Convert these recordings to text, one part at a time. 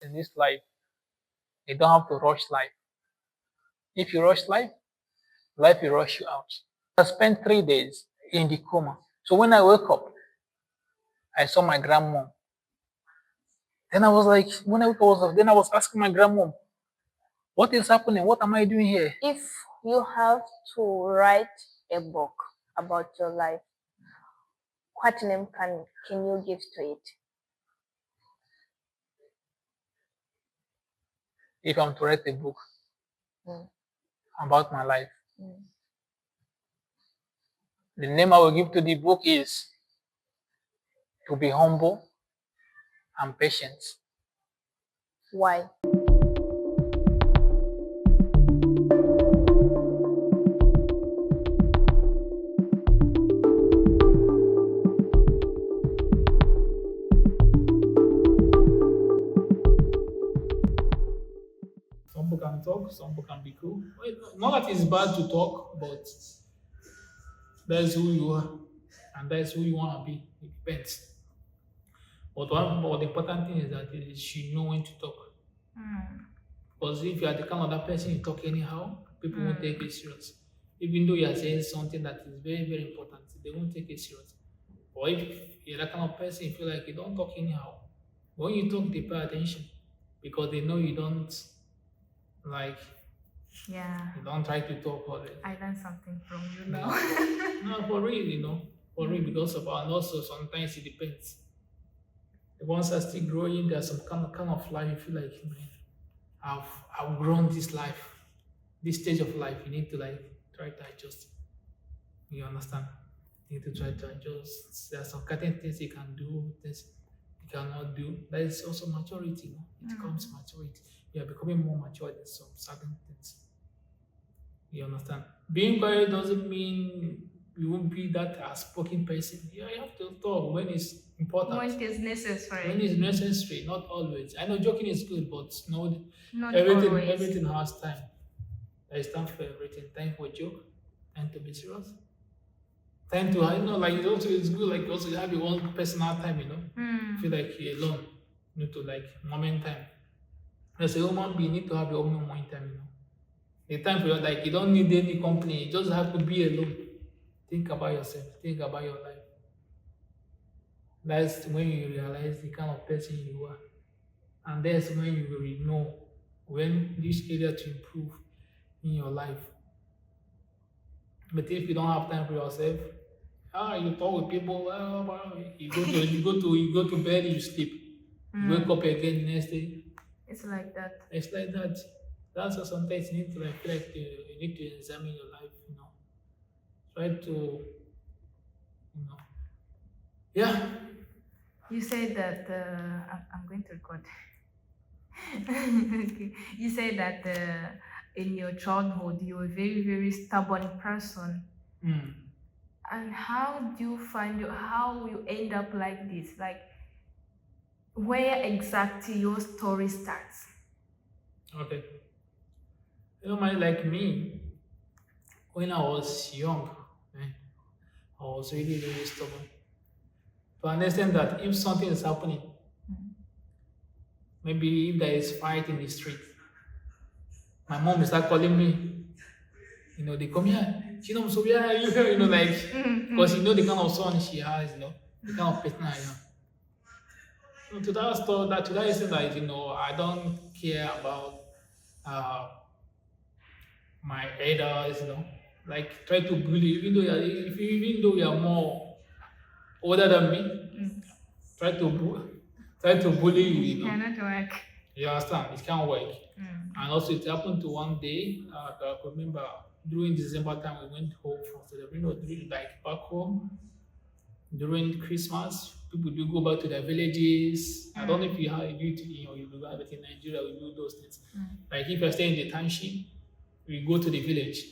in this life, you don't have to rush life. If you rush life, life will rush you out. I spent 3 days in the coma. So when I woke up, I saw my grandmom. Then I was like, when I woke up, then I was asking my grandmom, what is happening? What am I doing here? If you have to write a book about your life, what name can you give to it? If I'm to write a book Mm. about my life, Mm. the name I will give to the book is To Be Humble and Patient. Why? Some people can talk, some people can be cool. Well, not that it's bad to talk, but that's who you are, and that's who you want to be. It depends. But the important thing is that you should know when to talk. Because if you are the kind of that person you talk anyhow, people won't take it serious. Even though you are saying something that is very, very important, they won't take it serious. Or if you're that kind of person, you feel like you don't talk anyhow. When you talk, they pay attention because they know you don't like Yeah, you don't try to talk all the I learned something from you now. no, for real, for real, because of and also sometimes it depends. Once I still growing, there's some kind of life you feel like, man, I've grown this life, this stage of life. You need to like try to adjust. You understand? You need to try to adjust. There are some certain things you can do, things you cannot do. That is also maturity. It comes maturity. You are becoming more mature in some certain things. You understand? Being quiet doesn't mean you won't be that outspoken person. Yeah, you have to talk when it's important. When it is When necessary, it's necessary, not always. I know joking is good, but no, not everything always. everything has time. There is time for everything. Time for joke, time to be serious. Time to like it also it's good like also you have your own personal time, feel like you're alone. You need to like moment time. As a human being, you need to have your own moment time, The time for your like you don't need any company, you just have to be alone. Think about yourself, think about your life. That's when you realize the kind of person you are. And that's when you will know when this area to improve in your life. But if you don't have time for yourself, you talk with people, you go to bed, you sleep. You wake up again the next day. It's like that. It's like that. That's why sometimes you need to like feel like you need to examine your life, Try to, yeah. You said that I'm going to record. Okay. You said that in your childhood you were a very very stubborn person. Mm. And how do you find how you end up like this? Like where exactly your story starts? Okay. Man, like me, when I was young, man, I was really, really stubborn. To understand that if something is happening, maybe if there is fight in the street, my mom will start calling me. They come here. So where are you? Like because the kind of son she has, the kind of partner I am. To that story, that to that extent that I don't care about uh, my elders, like try to bully, even though you are more older than me, try to try to bully you, Cannot work. You understand? It can't work. And also, it happened to one day. I could remember during December time, we went home for celebration, like back home during Christmas. People do go back to their villages. I don't know if you have, if you do have it in Nigeria, we do those things. Like if you're staying in the township, we go to the village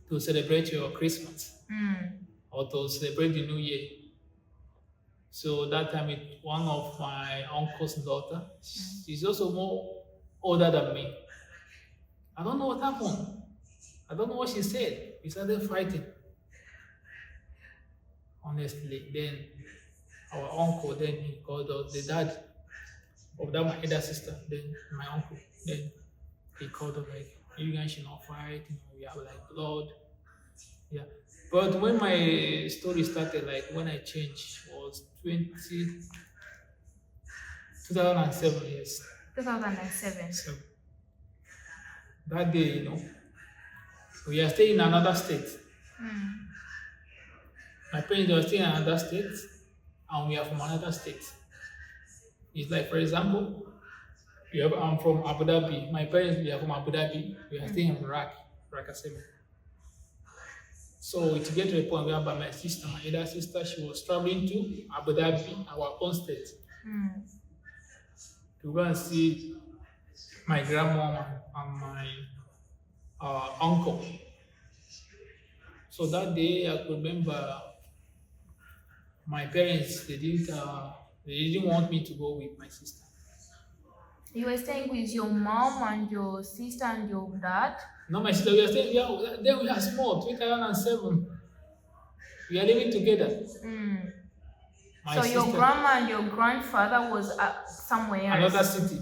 to celebrate your Christmas or to celebrate the New Year. So that time, one of my uncle's daughter, she's also more older than me. I don't know what happened. I don't know what she said. We started fighting. Honestly, then our uncle, then he called us, the dad of that my elder sister, then my uncle. Then he called them like, you guys should not fight, we have like blood. Yeah. But when my story started, like when I changed was 2007, yes. 2007. So that day, we are staying in another state. My parents are staying in another state and we are from another state. It's like, for example, I'm from Abu Dhabi. My parents, they are from Abu Dhabi. We are staying in Raqqa 7. So to get to a point whereby my sister, my elder sister, she was traveling to Abu Dhabi, our own state, to go and see my grandmom and my uncle. So that day, I could remember my parents, they didn't want me to go with my sister. You were staying with your mom and your sister and your dad? No, my sister, we are staying, then we are small, 2007. We are living together. My So your sister, grandma and your grandfather was somewhere another else. city.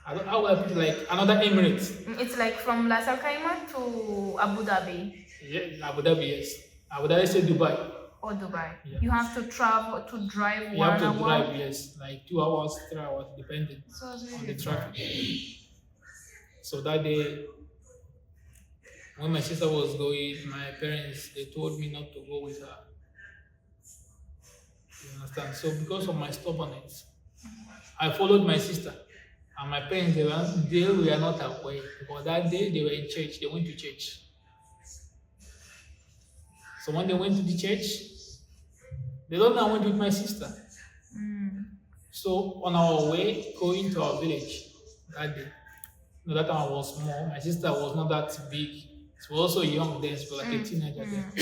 How would I put it, like another Emirate? It's like from Las Al Khaimah to Abu Dhabi Yeah, Abu Dhabi, yes. Abu Dhabi say Dubai. or Dubai. Yeah. You have to travel to drive You 1 have to hour. drive, yes, like 2 hours, 3 hours, depending So it's on really the far. traffic. So that day, when my sister was going, my parents, they told me not to go with her. You understand? So because of my stubbornness, I followed my sister. And my parents, they were not aware. Because that day, they were in church. They went to church. So when they went to the church, they don't know I went with my sister. So on our way going to our village that day, that time I was small. My sister was not that big. She was also young then. She was like a teenager then.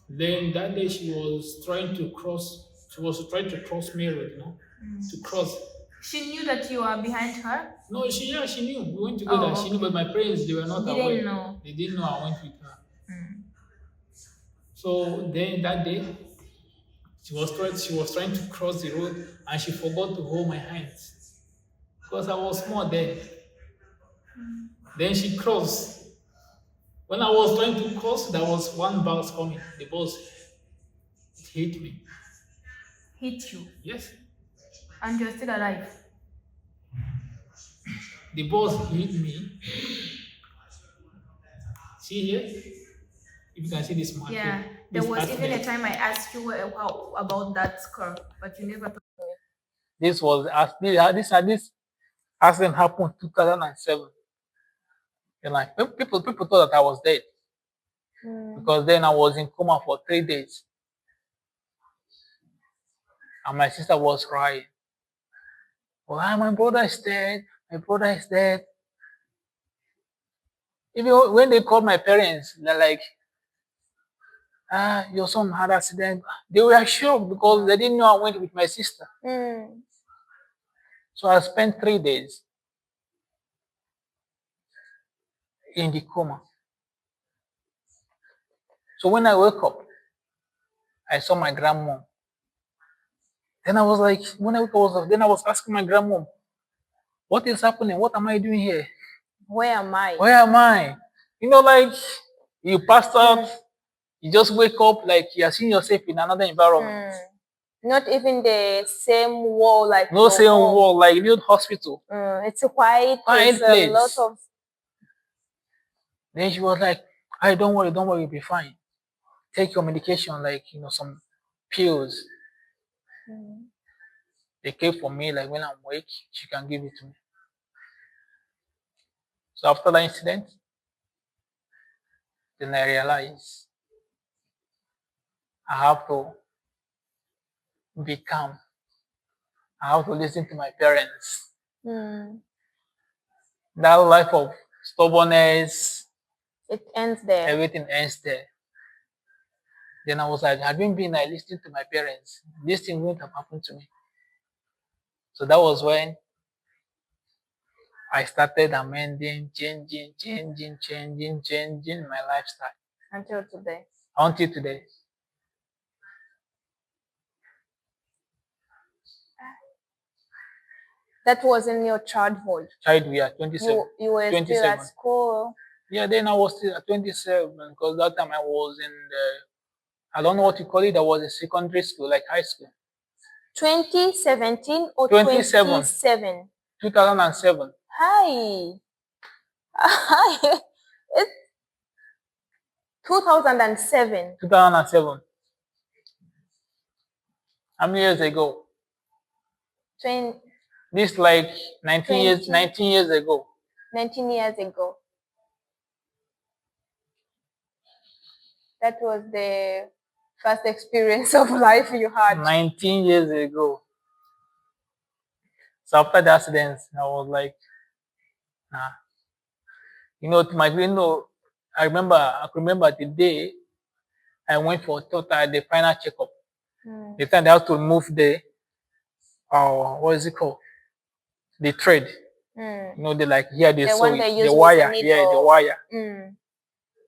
Then that day she was trying to cross. She was trying to cross main road, to cross. She knew that you are behind her? No, she knew. We went together. Oh, She knew, but my parents, they were not Didn't aware. know. They didn't know I went with her. So then that day, she was trying to cross the road and she forgot to hold my hands because I was small then. Then she crossed. When I was trying to cross, there was one bus coming. The bus hit me. Hit you? Yes. And you're still alive? The bus hit me. See here? If you can see this mark. Yeah. here, There this was even a accident. time I asked you about that scar, but you never told me. This accident happened 2007. And like people thought that I was dead because then I was in coma for 3 days, and my sister was crying. Well, my brother is dead. My brother is dead. Even when they called my parents, they're like, your son had an accident. They were shocked because they didn't know I went with my sister. So I spent 3 days in the coma. So when I woke up, I saw my grandmom. Then I was like, when I woke up, then I was asking my grandmom, what is happening? What am I doing here? Where am I? Where am I? Like you passed out, you just wake up like you are seeing yourself in another environment. Not even the same wall, like No same wall, like new hospital. It's a quiet Quiet place, a lot place. of. Then she was like, "Hey, don't worry, you'll be fine. Take your medication, like some pills." They came for me, like when I'm awake, she can give it to me. So after that incident, then I realized I have to be calm. I have to listen to my parents. That life of stubbornness, it ends there. Everything ends there. Then I was like, having been like listening to my parents, this thing wouldn't have happened to me. So that was when I started amending, changing my lifestyle. Until today. That was in your childhood. Childhood, yeah, 27. You were still 27. at school. Yeah, then I was still at 27 because that time I was in I don't know what you call it. I was in secondary school, like high school. 2017 or 27. 27? 2007. Hi. It's 2007. 2007. How many years ago? 20, This like 19 years, 20. 19 years ago. 19 years ago. That was the first experience of life you had. 19 years ago. So after the accident, I was like, nah. I remember the day I went for the final checkup. The time they have to remove the what is it called? The thread. They like here they The saw one it. they The use with wire. the Yeah, the needle. wire.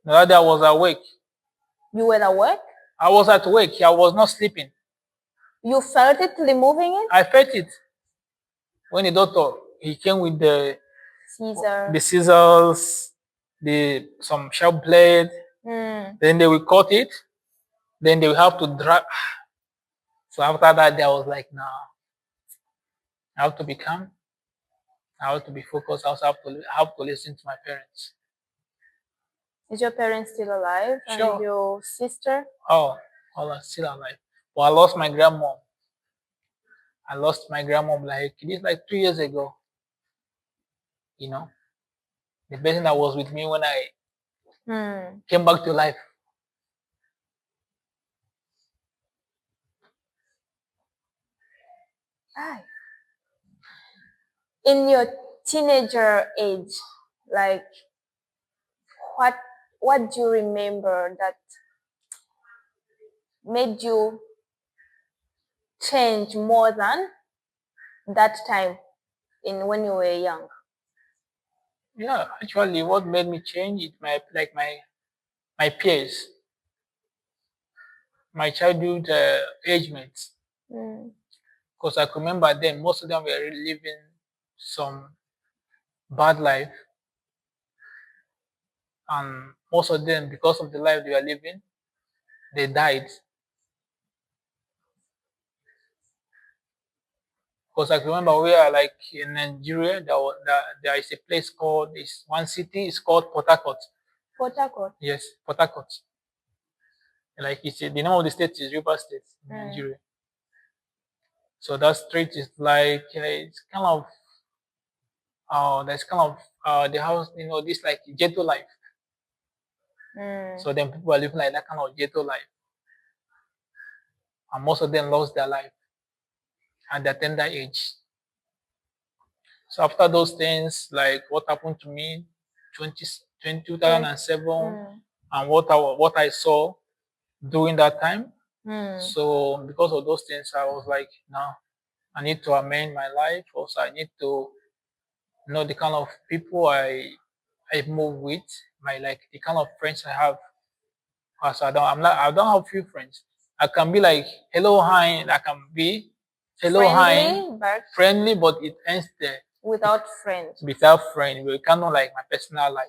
Now that I was awake. You were at work? I was at work. I was not sleeping. You felt it removing it? I felt it. When the doctor he came with the scissors, some sharp blade. Then they will cut it. Then they will have to drag. So after that, I was like, nah. I have to be calm. I have to be focused. I also have to listen to my parents. Is your parents still alive? Sure. And your sister? Oh, all are still alive. But I lost my grandmom. I lost my grandmom like 2 years ago. The person that was with me when I came back to life. In your teenager age, like what do you remember that made you change more than that time when you were young? Yeah, actually, what made me change is my peers, my childhood age mates. Because I can remember then most of them were living some bad life, and most of them, because of the life they were living, they died. Because I can remember we are like in Nigeria, there is a place called one city is called Port Harcourt. Port Harcourt? Yes, Port Harcourt. Like the name of the state is Rivers State in Nigeria. So that street is like it's kind of there's kind of the house, this like ghetto life. So then people are living like that kind of ghetto life. And most of them lost their life at their tender age. So after those things, like what happened to me 2007 and what I saw during that time. So because of those things, I was like, no, I need to amend my life. Also, I need to know the kind of people I move with, the kind of friends I have. Because I don't have few friends. I can be like hello hi. I can be hello friendly, but it ends there. Without friends. Without friends, we cannot like my personal life.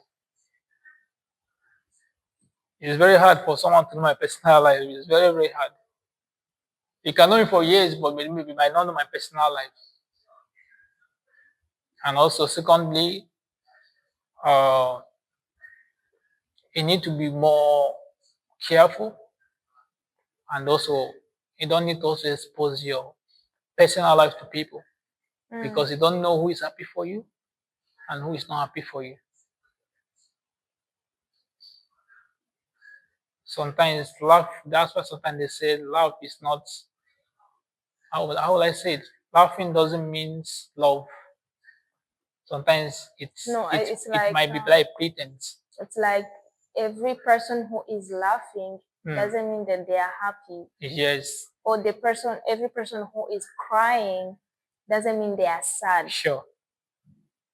It's very hard for someone to know my personal life. It's very, very hard. You can know me for years, but maybe you might not know my personal life. And also, secondly, you need to be more careful, and also you don't need to also expose your personal life to people because you don't know who is happy for you and who is not happy for you. Sometimes love, that's why sometimes they say love is not, how will I say it? Laughing doesn't mean love. Sometimes it might be like pretense. It's like every person who is laughing doesn't mean that they are happy. Yes. Or every person who is crying doesn't mean they are sad. Sure.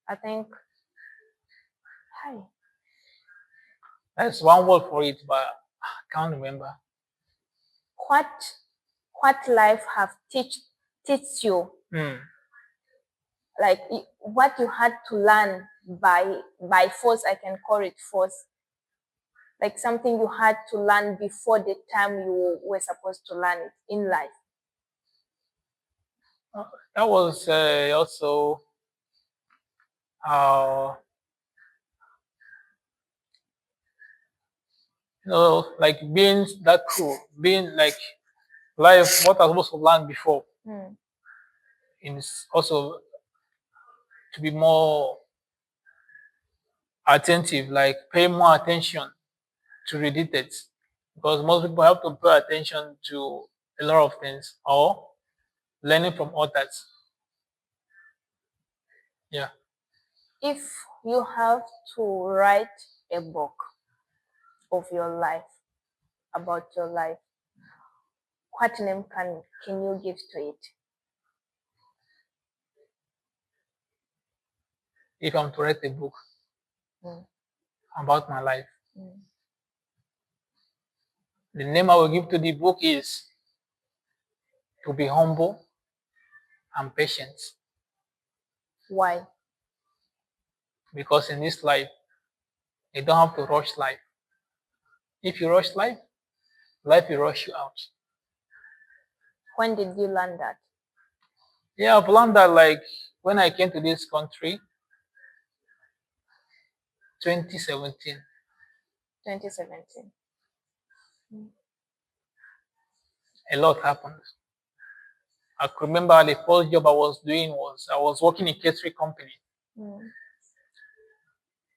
I think. Hi. That's one word for it, but I can't remember. What life have teach you? like what you had to learn by force, I can call it force, like something you had to learn before the time you were supposed to learn it in life. That was also uh, like being that cool, being like life, what I was supposed to learn before, is also to be more attentive, like pay more attention to read it, because most people have to pay attention to a lot of things or learning from others. Yeah. If you have to write a book of your life, about your life, what name can you give to it? If I'm to write a book Mm. about my life, Mm. the name I will give to the book is To Be Humble and Patient. Why? Because in this life, you don't have to rush life. If you rush life, life will rush you out. When did you learn that? Yeah, I've learned that like when I came to this country, 2017. 2017. A lot happened. I could remember the first job I was doing was I was working in a catering company. Mm.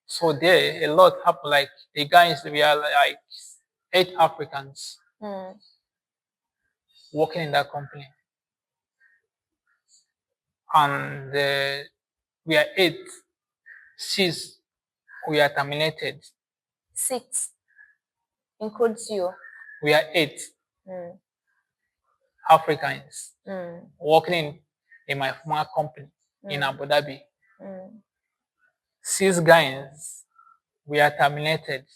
So there, a lot happened. Like the guys, we are like 8 Africans working in that company, and we are 8. 6 we are terminated. 6 includes you. We are 8 Mm. Africans Mm. working in my former company in Abu Dhabi. Mm. 6 guys we are terminated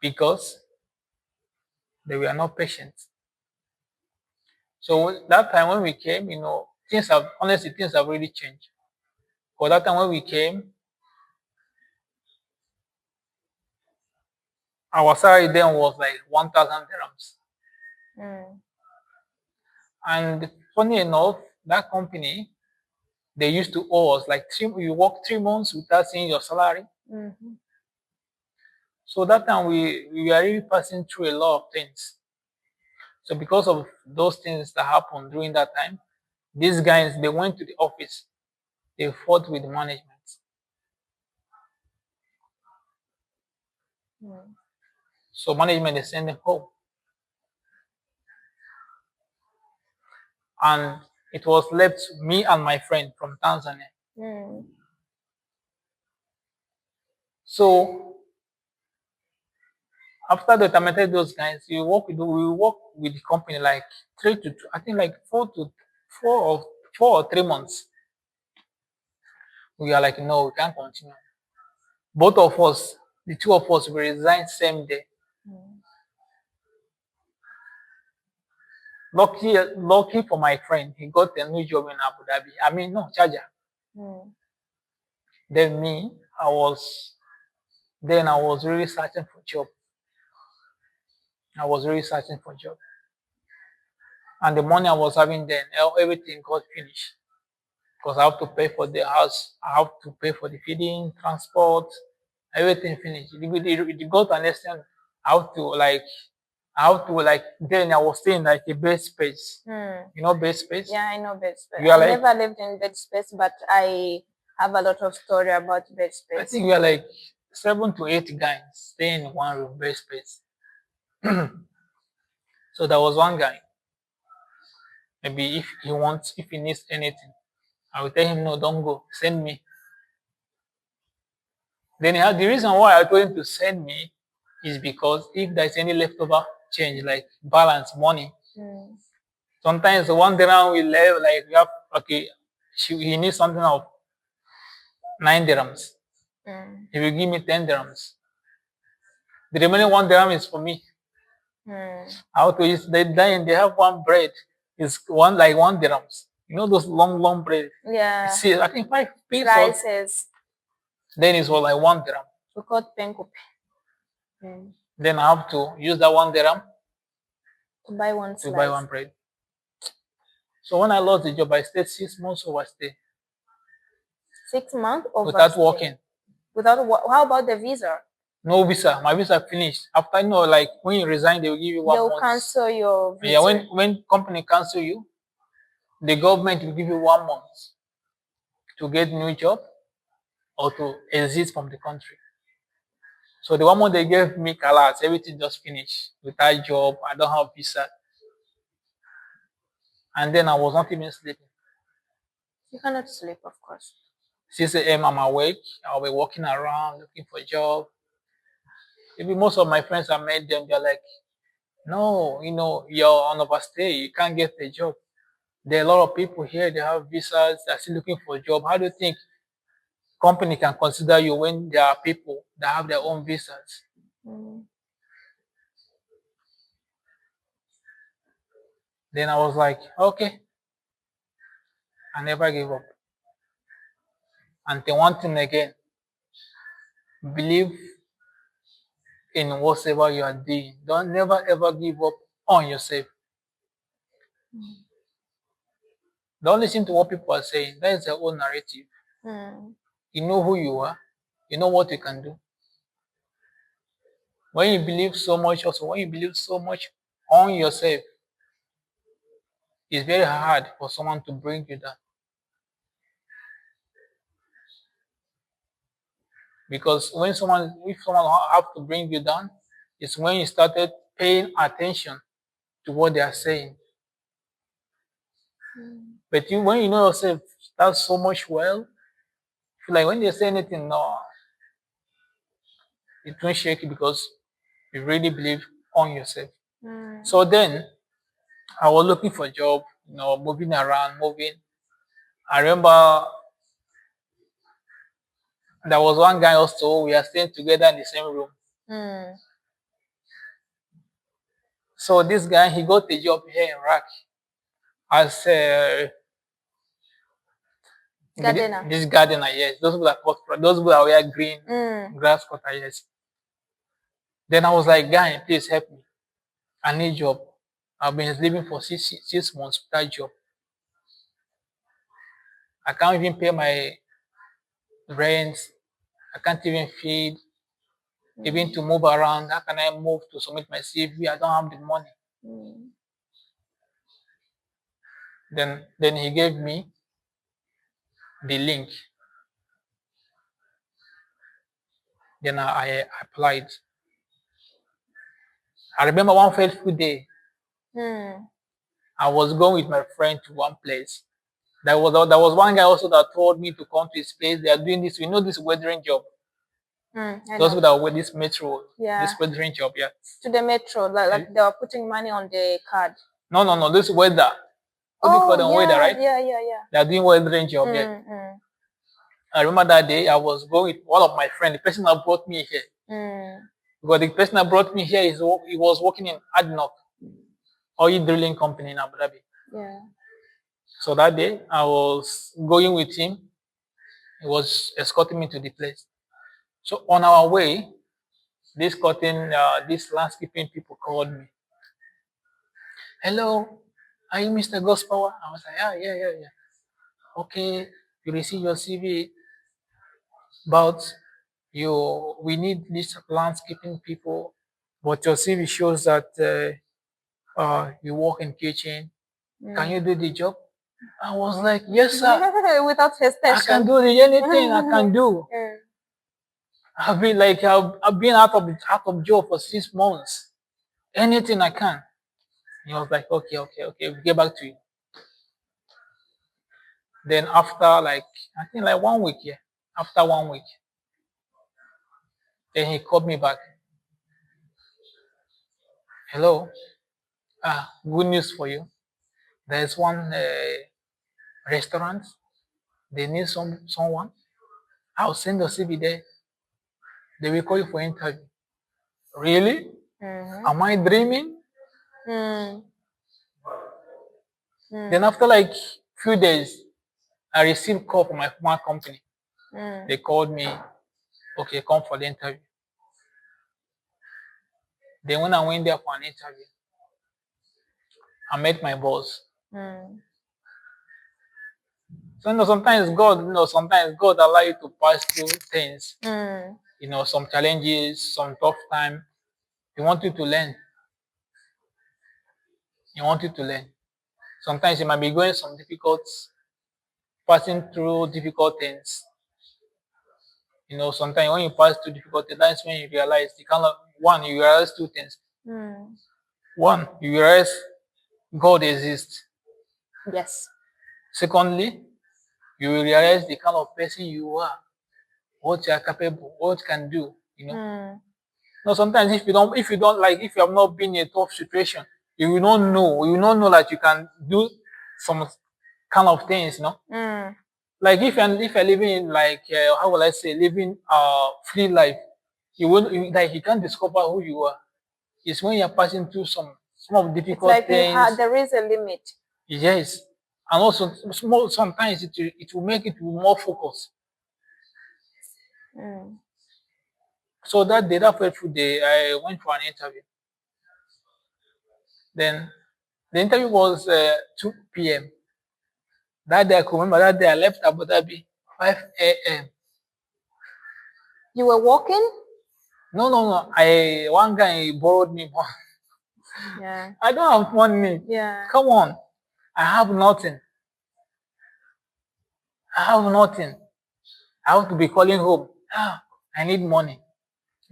because they were not patient. So that time when we came, things have really changed. For that time when we came, our salary then was like 1,000 dirhams. Mm. And funny enough, that company, they used to owe us like you work 3 months without seeing your salary. Mm-hmm. So that time we were really passing through a lot of things. So because of those things that happened during that time, these guys, they went to the office. They fought with the management. Mm. So management, they sent them home. And it was left me and my friend from Tanzania. Mm. So after they terminated those guys, we work with the company like 3 to 2, I think like 4 or 3 months. We are like, no, we can't continue. Both of us, the 2 of us, we resigned same day. Mm. Lucky for my friend, he got a new job in Abu Dhabi. I mean, no, Charger. Mm. Then me, I was really searching for job. I was really searching for job. And the money I was having then, everything got finished. Because I have to pay for the house, I have to pay for the feeding, transport, everything finished. It got to understand then I was staying like a bed space. Mm. You know bed space? Yeah, I know bed space. You are I like, never lived in bed space, but I have a lot of story about bed I space. think we are like 7 to 8 guys staying in one room, bed space. So there was one guy. Maybe if he needs anything, I will tell him, no, don't go, send me. Then the reason why I told him to send me is because if there's any leftover change, like balance money, Mm. sometimes one dirham will leave, like we have, okay, he needs something of 9 dirhams. Mm. He will give me 10 dirhams. The remaining 1 dirham is for me. Mm. How to use they have one bread, is one dirhams. You know those long bread. Yeah. See, I think 5 pesos. Slices. Then it was like 1 dirham. We call penkup. Then I have to use that 1 dirham To buy one to slice. buy one bread. So when I lost the job, I stayed 6 months overstay 6 months over without working. How about the visa? No visa. My visa finished. After like when you resign, they will give you 1 month. They'll cancel your visa. Yeah, when company cancel you, the government will give you 1 month to get new job or to exit from the country. So the 1 month they gave me collapse, everything just finished. Without job, I don't have visa. And then I was not even sleeping. You cannot sleep, of course. 6 a.m. I'm awake. I'll be walking around looking for a job. Maybe most of my friends I met them, they're like, no, you're on overstay, you can't get a job. There are a lot of people here, they have visas, they're still looking for a job. How do you think company can consider you when there are people that have their own visas? Then I was like, okay. I never gave up. And then one thing again, believe in whatever you are doing. Don't never ever give up on yourself. Don't listen to what people are saying. That is their own narrative. You know who you are. You know what you can do. When you believe so much on yourself, it's very hard for someone to bring you down. Because if someone have to bring you down, it's when you started paying attention to what they are saying. But when you know yourself that's so much well, feel like when they say anything, no, it won't shake you because you really believe on yourself. So then I was looking for a job, moving around. I remember there was one guy also, we are staying together in the same room. So this guy, he got a job here in Iraq as gardener. This gardener, yes. Those people that wear green grass cutter, yes. Then I was like, guy, please help me. I need job. I've been living for 6 months without job. I can't even pay my rent. I can't even feed. Even to move around, how can I move to submit my CV? I don't have the money. Then he gave me the link. Then I applied. I remember one fateful day. I was going with my friend to one place. There was one guy also that told me to come to his place. They are doing this, this weathering job. Those people that wear this metro, this weathering job, yeah. To the metro, like they were putting money on the card. No, this weather. Weather, right? Yeah. They are doing weathering job, yeah. I remember that day I was going with one of my friends, the person that brought me here. Because the person that brought me here he was working in ADNOC, oil drilling company in Abu Dhabi. Yeah. So that day I was going with him. He was escorting me to the place. So on our way, these landscaping people called me. Hello, are you Mr. Gospower? I was like, yeah. Okay, you receive your CV, but we need these landscaping people, but your CV shows that you work in kitchen. Can you do the job? I was like, yes, sir. Without hesitation. I can do anything I can do. I've been out of job for 6 months. Anything I can. He was like, okay, we'll get back to you. Then after I think 1 week, yeah. After 1 week, then he called me back. Hello. Good news for you. There's one restaurant. They need someone. I'll send your CV there. They will call you for interview. Really? Am I dreaming? Then after Few days, I received call from my former company. Mm. They called me, okay, come for the interview. Then when I went there for an interview, I met my boss. Mm. So sometimes God allow you to pass through things. Mm. Some challenges, some tough time. He want you to learn. He want you to learn. Sometimes you might be going some passing through difficult things. Sometimes when you pass through difficult things, that's when you realize you realize two things. Mm. One, you realize God exists. Yes. Secondly, you will realize the kind of person you are, what you are capable, what you can do. Mm. Sometimes if you have not been in a tough situation, you will not know that you can do some kind of things. Mm. Like if you're living in how will I say, living free life, you can't discover who you are. It's when you're passing through some of It's difficult like things. there is a limit. Yes, and also sometimes it will make it more focused. Mm. So that fateful day, I went for an interview. Then the interview was 2 p.m. That day I could remember that day I left Abu Dhabi 5 a.m. You were walking? No. One guy borrowed me money. Yeah. I don't have money. Yeah. Come on. I have nothing. I have to be calling home. I need money.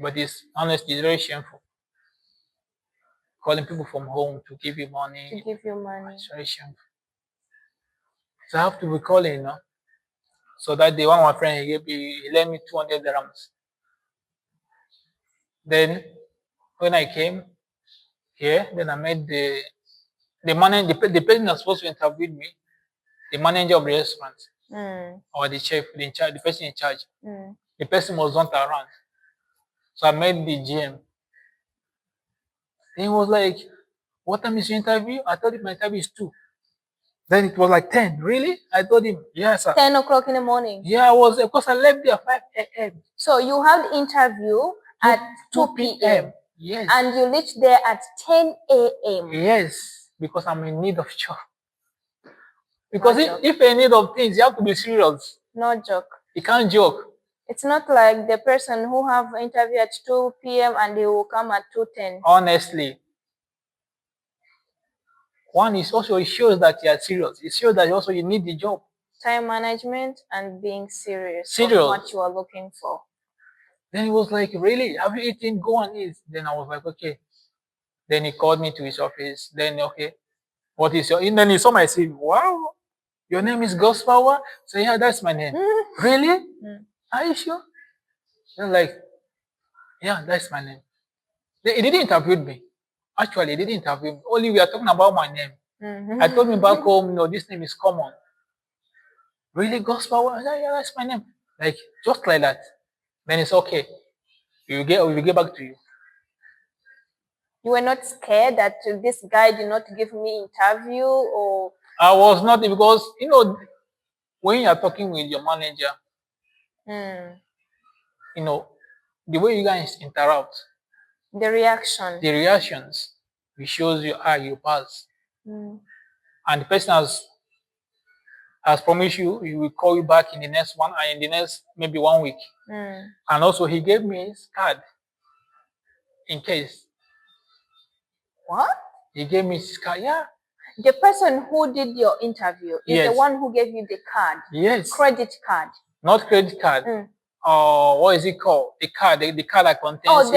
But it's honestly very shameful. Calling people from home to give you money. To give you money. It's very shameful. So I have to be calling, So that day, one of my friends, he lent me 200 dirhams. Then when I came here, then I met the person that's supposed to interview me, the manager of the restaurant, or the chef, the person in charge. The person was not around. So I met the GM. Then he was like, what time is your interview? I told him my interview is 2. Then it was like 10. Really? I told him, yes, sir. 10 o'clock in the morning. Yeah, I was, because I left there 5 a.m. So you had the interview at 2 p.m. Yes. And you reached there at 10 a.m. Yes, because I'm in need of job. Because if you're in need of things, you have to be serious. No joke. You can't joke. It's not like the person who have interview at 2 p.m. and they will come at 2:10. Honestly. One is also, it shows that you are serious. It shows that also you need the job. Time management and being serious on what you are looking for. Then he was like, really? Have you eaten? Go and eat. Then I was like, okay. Then he called me to his office. Then, okay, what is your, and then he saw my CV. Wow, your name is Ghost Power? So yeah, that's my name. Really? Are you sure? Then like, yeah, that's my name. He didn't interview me. Actually, he didn't interview me. Only we are talking about my name. I told him back home, this name is common. Really, Ghost Power? Yeah, that's my name. Like, just like that. Then it's okay. We will get back to you. You were not scared that this guy did not give me interview, or? I was not, because, when you are talking with your manager, the way you guys interact, the reactions, it shows you how you pass. And the person has promised you, he will call you back in the next maybe 1 week. And also he gave me his card in case. What? He gave me his card, yeah. The person who did your interview is the one who gave you the card. Yes. Credit card. Not credit card. What is it called? The card that contains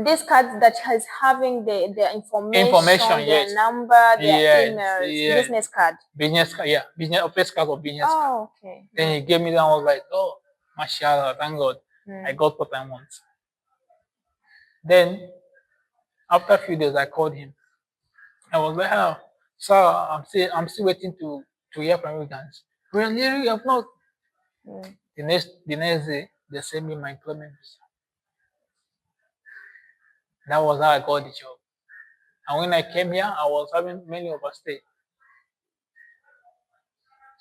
this card that has having the information, their number, their emails, business card. Business card, yeah. Office card or business card. Oh, okay. Then he gave me that. I was like, oh, mashallah, thank God. I got what I want. Then after a few days, I called him. I was like, oh, sir, I'm still waiting to hear from you guys. Really, you have not. The next day, they sent me my employment visa. That was how I got the job. And when I came here, I was having many overstay.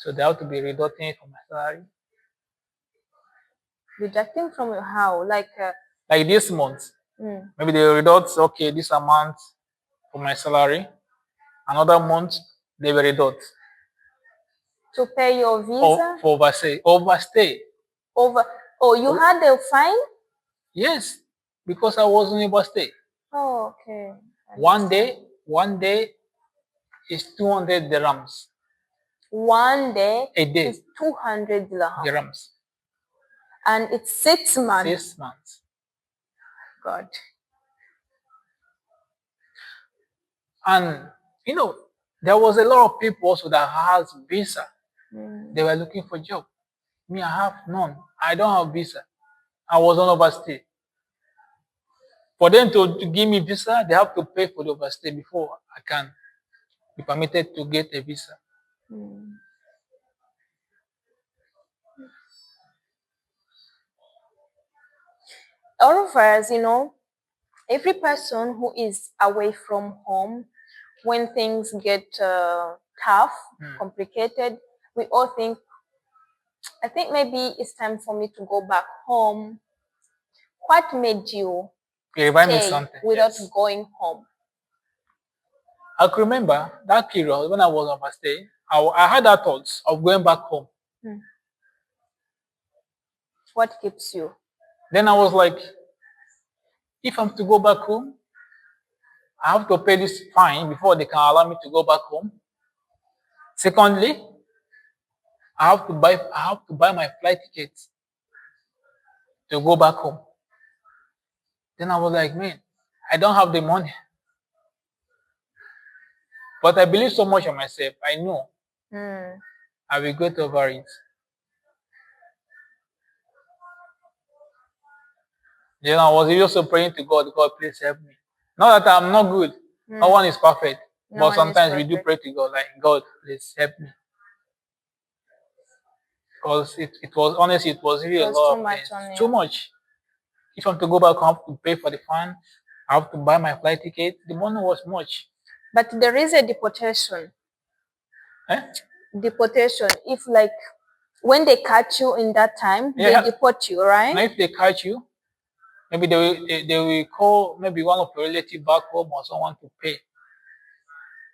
So they have to be reducting it from my salary. Deducting from your how? Like this month, mm, maybe they reduce, okay, this amount for my salary. Another month, they will reduce. to pay your visa? For overstay. Overstay. You had a fine? Yes, because I was on overstay. Oh, okay. One day is 200 dirhams. One day A day. is 200 dirhams. And it's 6 months. 6 months. God. And there was a lot of people also that has visa. They were looking for job. Me, I have none. I don't have visa. I was on overstay. For them to give me visa, they have to pay for the overstay before I can be permitted to get a visa. All of us, every person who is away from home, when things get tough, complicated, we all think, I think maybe it's time for me to go back home. What made you stay without going home? I can remember that period when I was on overstay, I had that thoughts of going back home. What keeps you? Then I was like, if I'm to go back home, I have to pay this fine before they can allow me to go back home. Secondly, I have to buy my flight tickets to go back home. Then I was like, man, I don't have the money. But I believe so much in myself. I know I will get over it. Then I was also praying to God, God, please help me. Not that I'm not good. No one is perfect. But sometimes we do pray to God, like, God, please help me. Because it was honestly, it was really a lot of things. Too much. If I'm to go back, I have to pay for the fine. I have to buy my flight ticket. The money was much. But there is a deportation. Deportation. If like when they catch you in that time, they deport you, right? And if they catch you, maybe they will call maybe one of your relatives back home or someone to pay.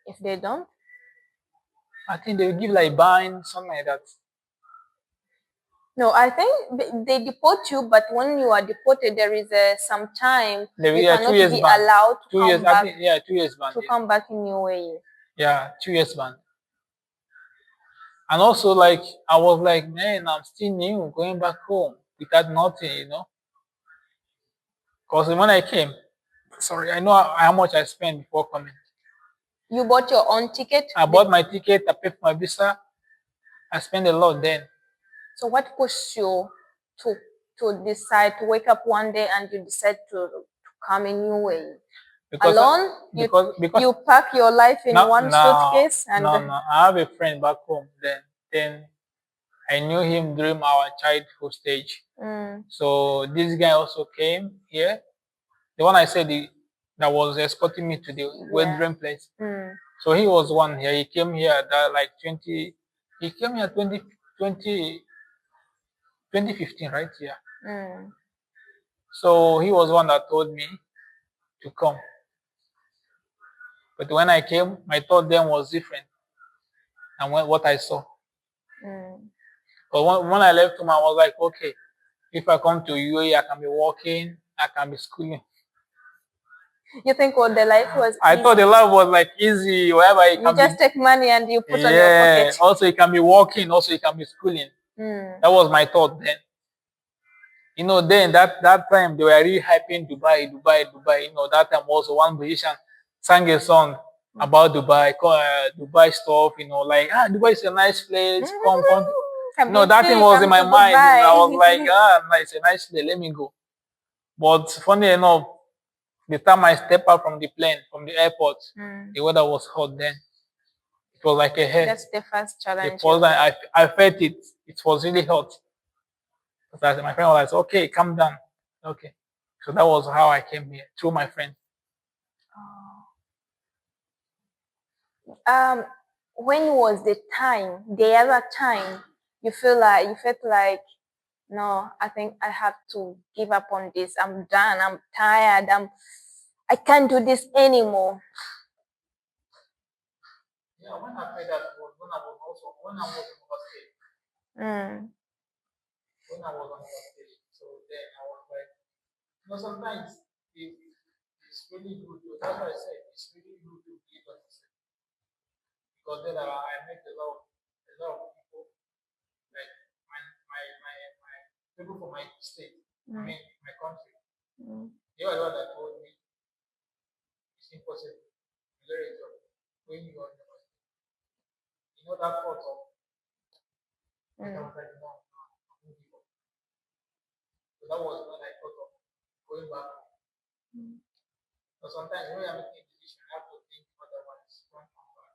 If they don't? I think they will give like buying, something like that. No, I think they deport you, but when you are deported, there is some time you cannot be allowed to come back. 2 years ban. To come back in your way. Yeah, 2 years ban. And also, like, I was like, man, I'm still new, going back home without nothing, Because when I came, I know how much I spent before coming. You bought your own ticket? I bought my ticket, I paid for my visa. I spent a lot then. So what pushed you to decide to wake up one day and you decide to come in your way? Because alone? Because you pack your life in one suitcase? And no. I have a friend back home. Then I knew him during our childhood stage. So this guy also came here. The one I said that was escorting me to the wedding place. So he was one here. He came here that like 2015, right? Yeah. So he was one that told me to come. But when I came, my thought then was different than what I saw. But when I left home, I was like, okay, if I come to UAE, I can be working, I can be schooling. You think what the life was I thought the life was like easy, wherever you just take money and you put on your pocket. Also, you can be working, also you can be schooling. That was my thought then. Then that time they were really hyping Dubai. That time also one musician sang a song about Dubai, Dubai stuff. Like Dubai is a nice place. Come. That thing was in my mind. I was like, it's a nice place. Let me go. But funny enough, the time I stepped out from the plane, from the airport, the weather was hot then. It was like a hell. That's the first challenge. I felt it. It was really hot. So my friend was like, okay, calm down. Okay. So that was how I came here, through my friend. When was the other time you felt like, no, I think I have to give up on this. I'm done. I'm tired. I can't do this anymore. Yeah, when I played that was when I was on overstage. When I was on overstage. So then I was like, sometimes it's really good. That's why I said it's really good to give up yourself. Because then I met a lot of people, like my people from my state, I mean my country. They were the one that told me it's impossible. You get a job when you are on the you know that thought of I was like, no, I won't give up. So that was when I thought of going back home. So sometimes when I'm making a decision, I have to think otherwise, front and back.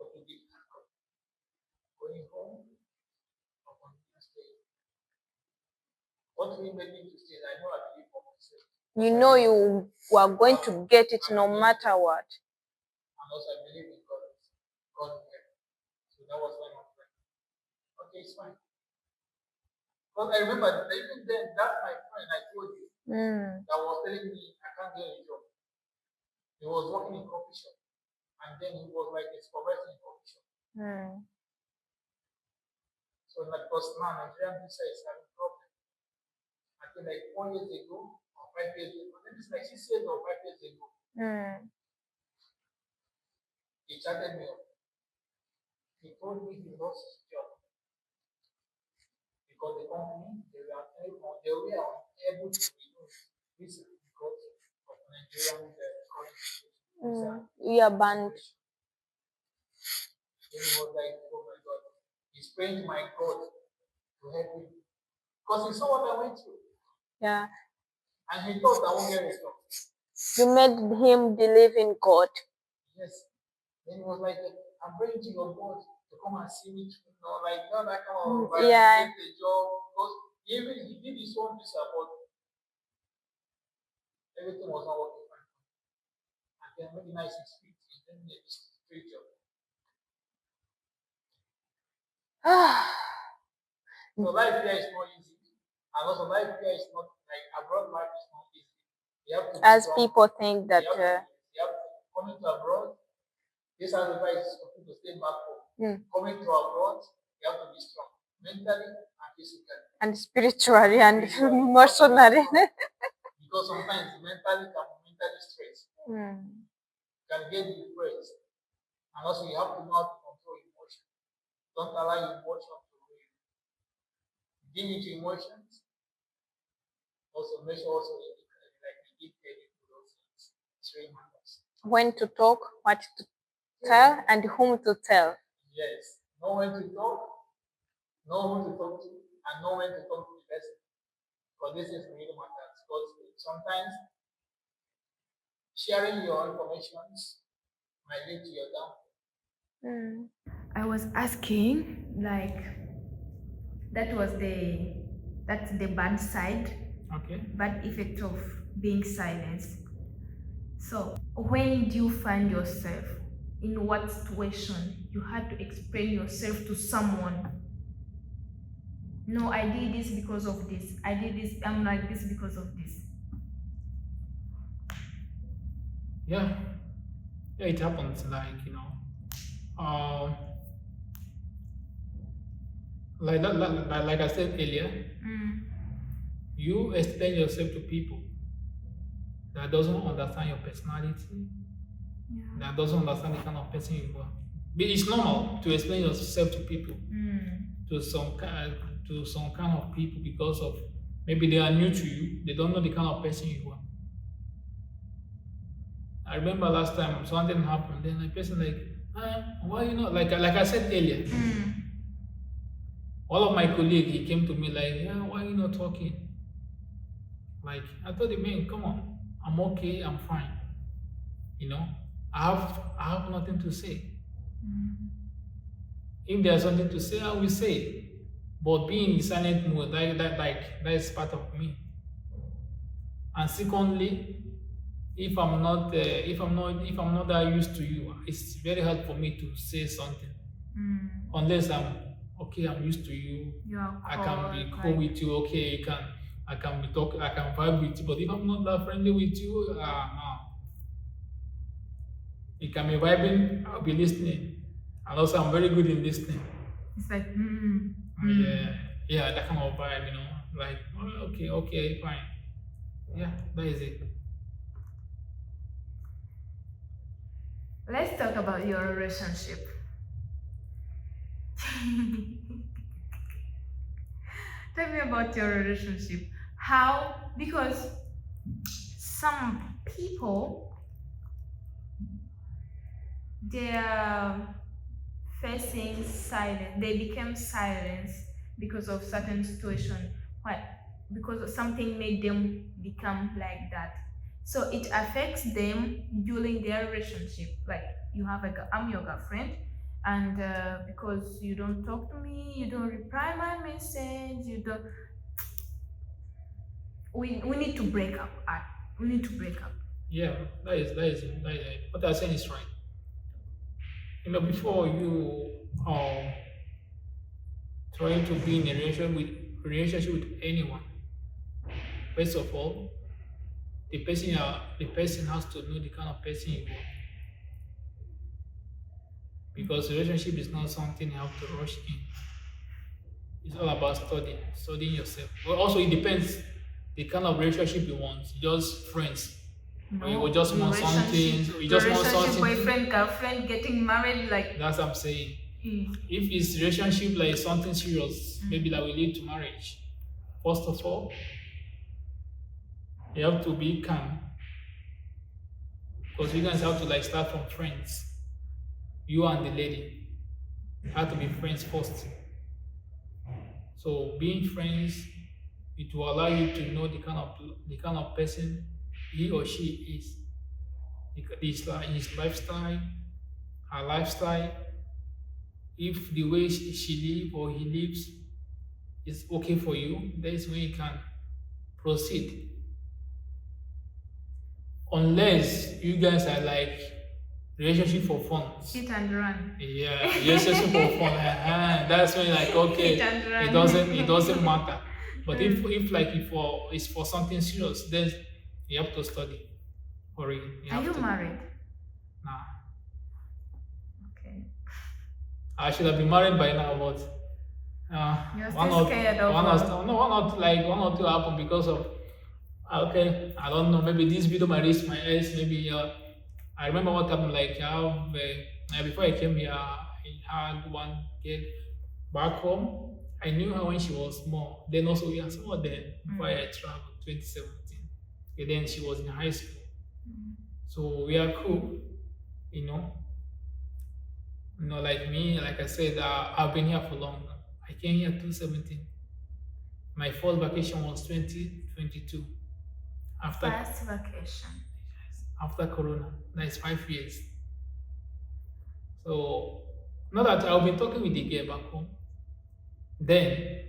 What to be going home or continuing to stay. What really made me to stay is I know I believe for myself. You know you are going to get it no matter what. And also I believe in God. God will help. So that was when I was like, okay, it's fine. Because I remember even then, that's my friend I told you that was telling me I can't get a job. He was working in coffee shop, and then he was like a supervisor in coffee shop. So like, because now Nigerian visa is having problem. I think like 4 years ago or 5 years ago, then it's like 6 years or 5 years ago. He chatted me up. He told me he lost his job because the company they were unable to renew visa because of Nigerian current situation. We are banned. Then he was like, oh my God, he's praying to my God to help me. Because he saw what I went through. Yeah. And he thought I won't get a job. You made him believe in God. Yes. Then he was like, I'm praying to your God to come and see me through. Like not that kind of Yeah. get a job. Because he did his own visa, but everything was not working fine. And then maybe now he's street, he didn't get this street job. So life here is not easy. And also life here is not like abroad life is not easy. You have to as people think that you have coming to abroad, this advice is for people to stay back home. Coming to abroad, you have to be strong mentally and physically. And spiritually and emotionally. Because sometimes mentally can be mentally stressed. Can get depressed. And also you have to know how to control emotion. Don't allow your emotion to rule you. Give into emotions. Also make sure also you give credit to those things. It's really matters. When to talk, what to tell, and whom to tell. Yes. Know when to talk, know who to talk to, and know when to talk to the person. Because this is really matters. Because sometimes sharing your information might lead to your downfall. I was asking, like, that's the bad side, bad effect of being silenced. So when do you find yourself in what situation you had to explain yourself to someone? No, I did this because of this. I did this, I'm like this because of this. Yeah, it happens. Like I said earlier, you explain yourself to people that doesn't understand your personality, that doesn't understand the kind of person you are. But it's normal to explain yourself to people, to some kind of people, because of maybe they are new to you, they don't know the kind of person you are. I remember last time something happened, then a person why you not like I said earlier. One of my colleagues, he came to me like, yeah, why are you not talking? Like I told him, man, come on, I'm okay, I'm fine. I have nothing to say. If there's something to say, I will say. But being in silent mode, that is part of me. And secondly, if I'm not that used to you, it's very hard for me to say something. Unless I'm used to you. I can be cool with you. Okay, I can vibe with you. But if I'm not that friendly with you, you can be vibing. I'll be listening, and also I'm very good in listening. It's like, yeah, that kind of vibe, like, okay, fine. Yeah, that is it. Let's talk about your relationship. Tell me about your relationship. How? Because some people, they are facing silence. They became silent because of certain situation. Why? Because something made them become like that. So it affects them during their relationship. Like I'm your girlfriend, and because you don't talk to me, you don't reply my message, you don't. We need to break up. We need to break up. Yeah, that is what I'm saying is right. Before you trying to be in a relationship with anyone, first of all, the person has to know the kind of person you are. Because relationship is not something you have to rush in. It's all about studying yourself. But also it depends the kind of relationship you want. Just friends. No, or you just want something. You just want something. Boyfriend, girlfriend, getting married, like. That's what I'm saying. If it's relationship like something serious, maybe that will lead to marriage. First of all, you have to be calm. Because you guys have to like start from friends. You and the lady have to be friends first. So being friends, it will allow you to know the kind of person he or she is. His lifestyle, her lifestyle. If the way she lives or he lives is okay for you, that is when you can proceed. Unless you guys are like relationship for fun. Hit and run. Yeah, relationship for fun. That's when like okay, it doesn't matter. But if it's for something serious, then you have to study for it. Are you married? Nah. Okay. I should have been married by now, but you're still scared of one or two happened because of okay, I don't know, maybe this video might raise my eyes, maybe I remember what happened, like before I came here, I had one girl back home. I knew her when she was small. Then also we are small then, before I traveled 2017. And then she was in high school. So we are cool, like me, like I said, I've been here for long. I came here 2017. My first vacation was 2022. First vacation. After Corona. That's 5 years. So, not that I've been talking with the girl back home. Then,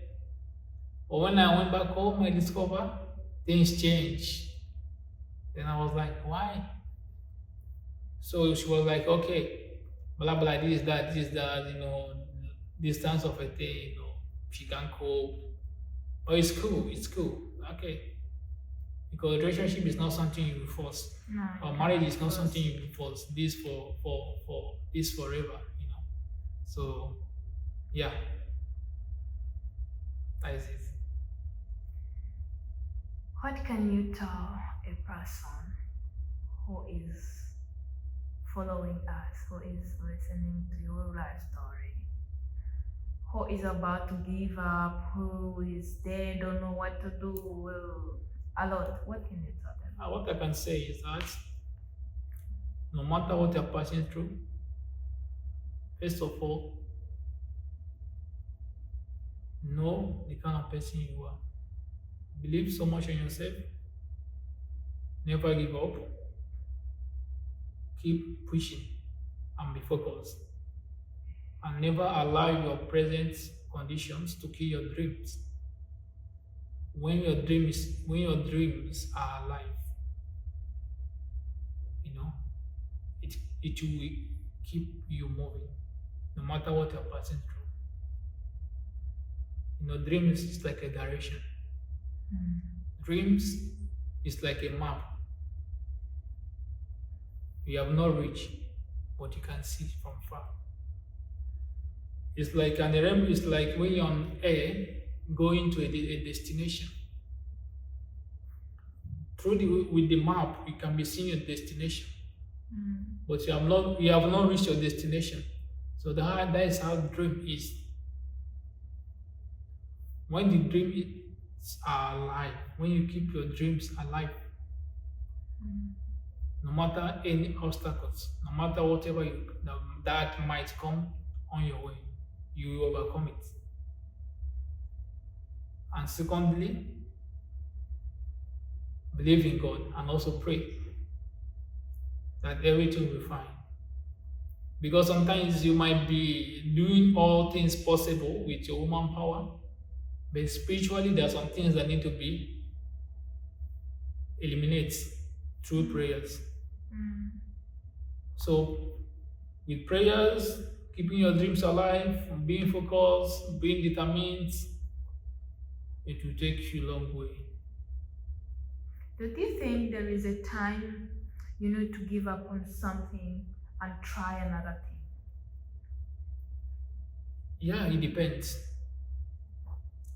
but when I went back home, I discovered things changed. Then I was like, why? So she was like, okay, blah blah, this, that, distance of a thing, she can cope. But it's cool, okay. Because relationship is not something you force. No, or marriage is not something you force. This for this forever, So yeah. That is it. What can you tell a person who is following us, who is listening to your life story, who is about to give up, who is there, don't know what to do, a lot? What can you tell them? What I can say is that no matter what you're passing through, first of all, know the kind of person you are. Believe so much in yourself. Never give up. Keep pushing and be focused. And never allow your present conditions to kill your dreams. When your dreams are alive, it will keep you moving, no matter what you're passing through. Dreams is like a direction. Dreams is like a map. You have not reached, but you can see from far. It's like an realm is like when you're on air going to a destination. With the map, you can be seeing your destination, but you have not reached your destination. So that is how the dream is. When the dreams are alive, when you keep your dreams alive, no matter any obstacles, no matter whatever that might come on your way, you will overcome it. And secondly, believe in God and also pray that everything will be fine. Because sometimes you might be doing all things possible with your human power, but spiritually there are some things that need to be eliminated through prayers. So with prayers, keeping your dreams alive, being focused, being determined, it will take you a long way. Do you think there is a time you need to give up on something and try another thing? Yeah, it depends.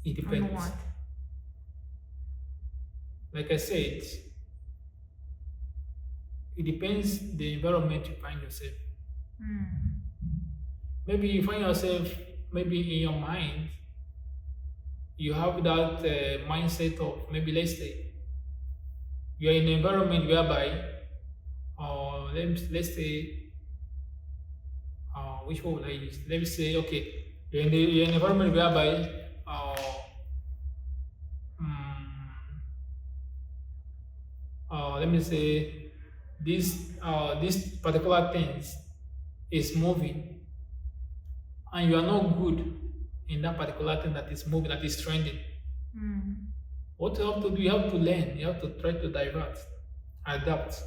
It depends. On what? Like I said, it depends the environment you find yourself. Maybe you find yourself, maybe in your mind, you have that mindset of, maybe let's say, you're in an environment whereby, let's say, which one would I use? Let me say, okay, you're in an environment whereby, let me say, this particular thing is moving, and you are not good in that particular thing that is moving, that is trending. What you have to do, you have to learn, you have to try to divert, adapt.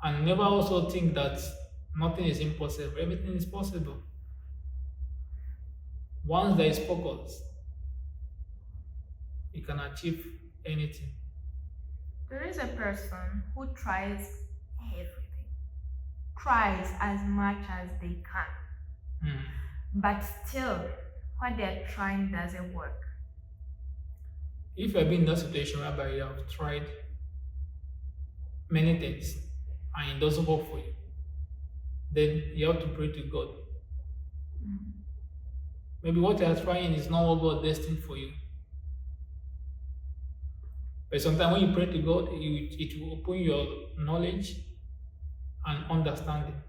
And never also think that nothing is impossible. Everything is possible. Once there is focus, you can achieve anything. There is a person who tries everything, tries as much as they can, but still, what they're trying doesn't work. If you have been in that situation whereby you have tried many things and it doesn't work for you, then you have to pray to God. Maybe what you are trying is not what God destined for you. But sometimes when you pray to God, it will open your knowledge and understanding.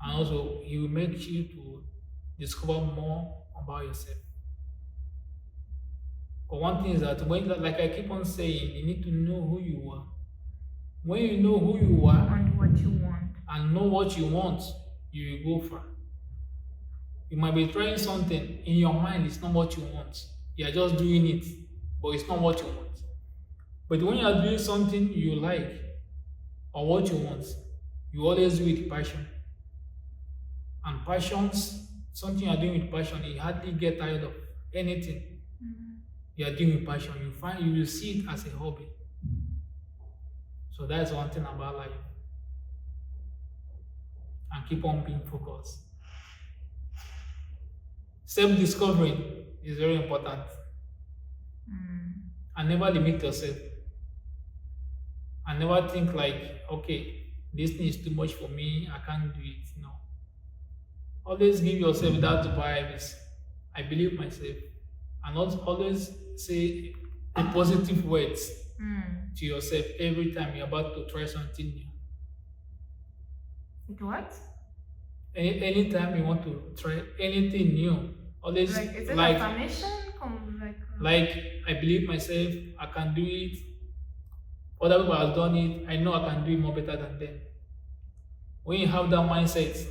And also, He will make you to discover more about yourself. But one thing is that, like I keep on saying, you need to know who you are. When you know who you are and what you want, and know what you want, you will go far. You might be trying something in your mind, it's not what you want. You are just doing it, but it's not what you want. But when you are doing something you like or what you want, you always do it with passion. And passions, something you are doing with passion, you hardly get tired of anything you are doing with passion. You will see it as a hobby. So that's one thing about life. And keep on being focused. Self-discovery is very important. And never limit yourself. And never think like, okay, this thing is too much for me, I can't do it. No. Always give yourself that vibes. I believe myself. And always say the positive words to yourself every time you're about to try something new. It what? Anytime you want to try anything new, always like, is it affirmation? Like, I believe myself, I can do it. Other people have done it, I know I can do it more better than them. When you have that mindset,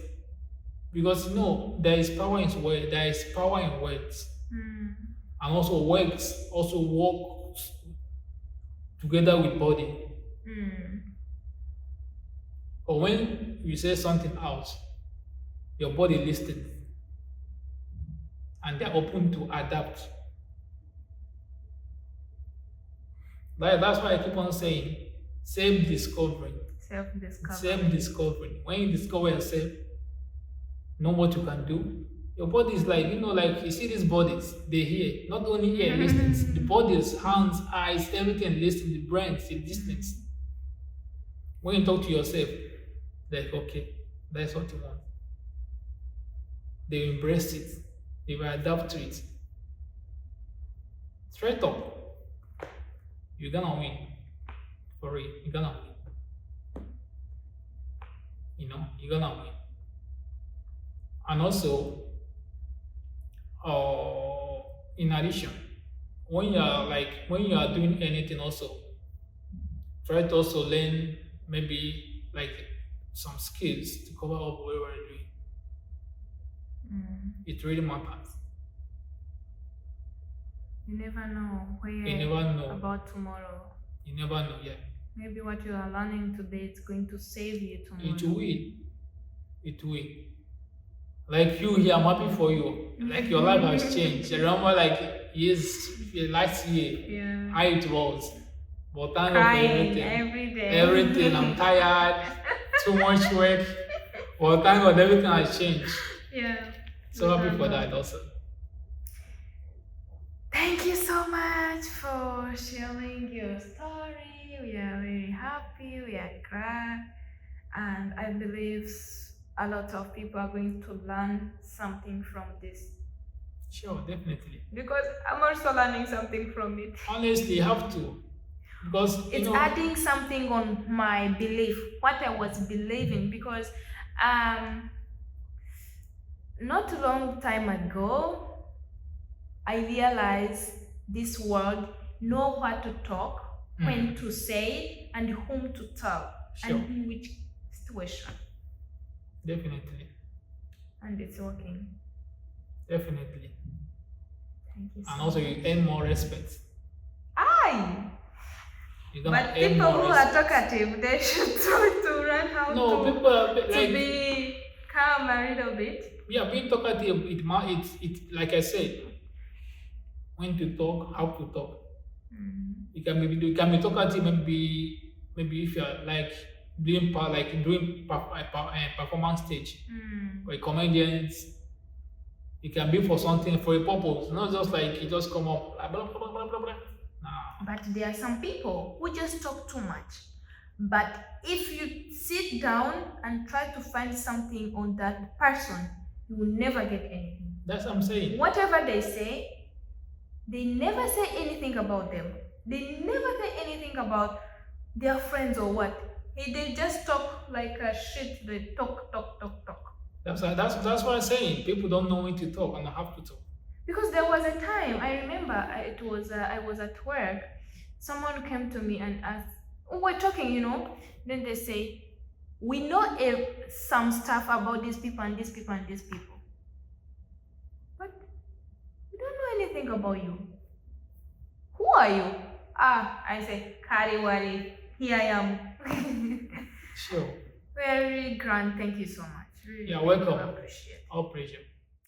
because you know there is power in words, there is power in words. And also words also work together with body. Or when you say something out, your body listens and they're open to adapt. That's why I keep on saying self-discovery. Self-discovery. When you discover yourself, know what you can do. Your body is like, like you see these bodies, they hear. Not only hear, listens. The bodies, hands, eyes, everything listens. The brain still listens. When you talk to yourself, like, okay, that's what you want. They embrace it. They will adapt to it. Straight up. You're gonna win. For real, you're gonna win. You're gonna win. And also, in addition, when you are doing anything, also try to also learn maybe like some skills to cover up what we're doing. It really matters. You never know about tomorrow. You never know, yeah. Maybe what you are learning today is going to save you tomorrow. It will. Like you here, I'm happy for you. Like your life has changed. I remember like last year, how it was. But thank God for everything. Every day. Everything. I'm tired. Too much work. But thank God everything has changed. Yeah. So happy for that also. Thank you so much for sharing your story. We are very happy. We are glad. And I believe a lot of people are going to learn something from this. Sure, definitely. Because I'm also learning something from it. Honestly, you have to. Because it's adding something on my belief, what I was believing. Because not a long time ago, I realized this world know what to talk, when to say, and whom to tell, and in which situation. Definitely. And it's working. Definitely. Thank you so and also you earn more respect. Aye! But people who are talkative, they should try to learn how to be calm a little bit. Yeah, being talkative, it like I said, when to talk, how to talk. You can be talkative, maybe if you're like doing performance stage, or comedians. It can be for something, for a purpose, not just like you just come up blah blah blah blah blah blah. No. But there are some people who just talk too much. But if you sit down and try to find something on that person, you will never get anything. That's what I'm saying. Whatever they say, they never say anything about them. They never say anything about their friends or what. They just talk like a shit. They talk. That's what I'm saying. People don't know when to talk and have to talk. Because there was a time, I remember, I was at work. Someone came to me and asked, we're talking, Then they say, we know some stuff about these people and these people and these people. But we don't know anything about you. Who are you? I say, Kariwari, here I am. Sure. Very grand. Thank you so much. Really, you're welcome. I appreciate it. All pleasure.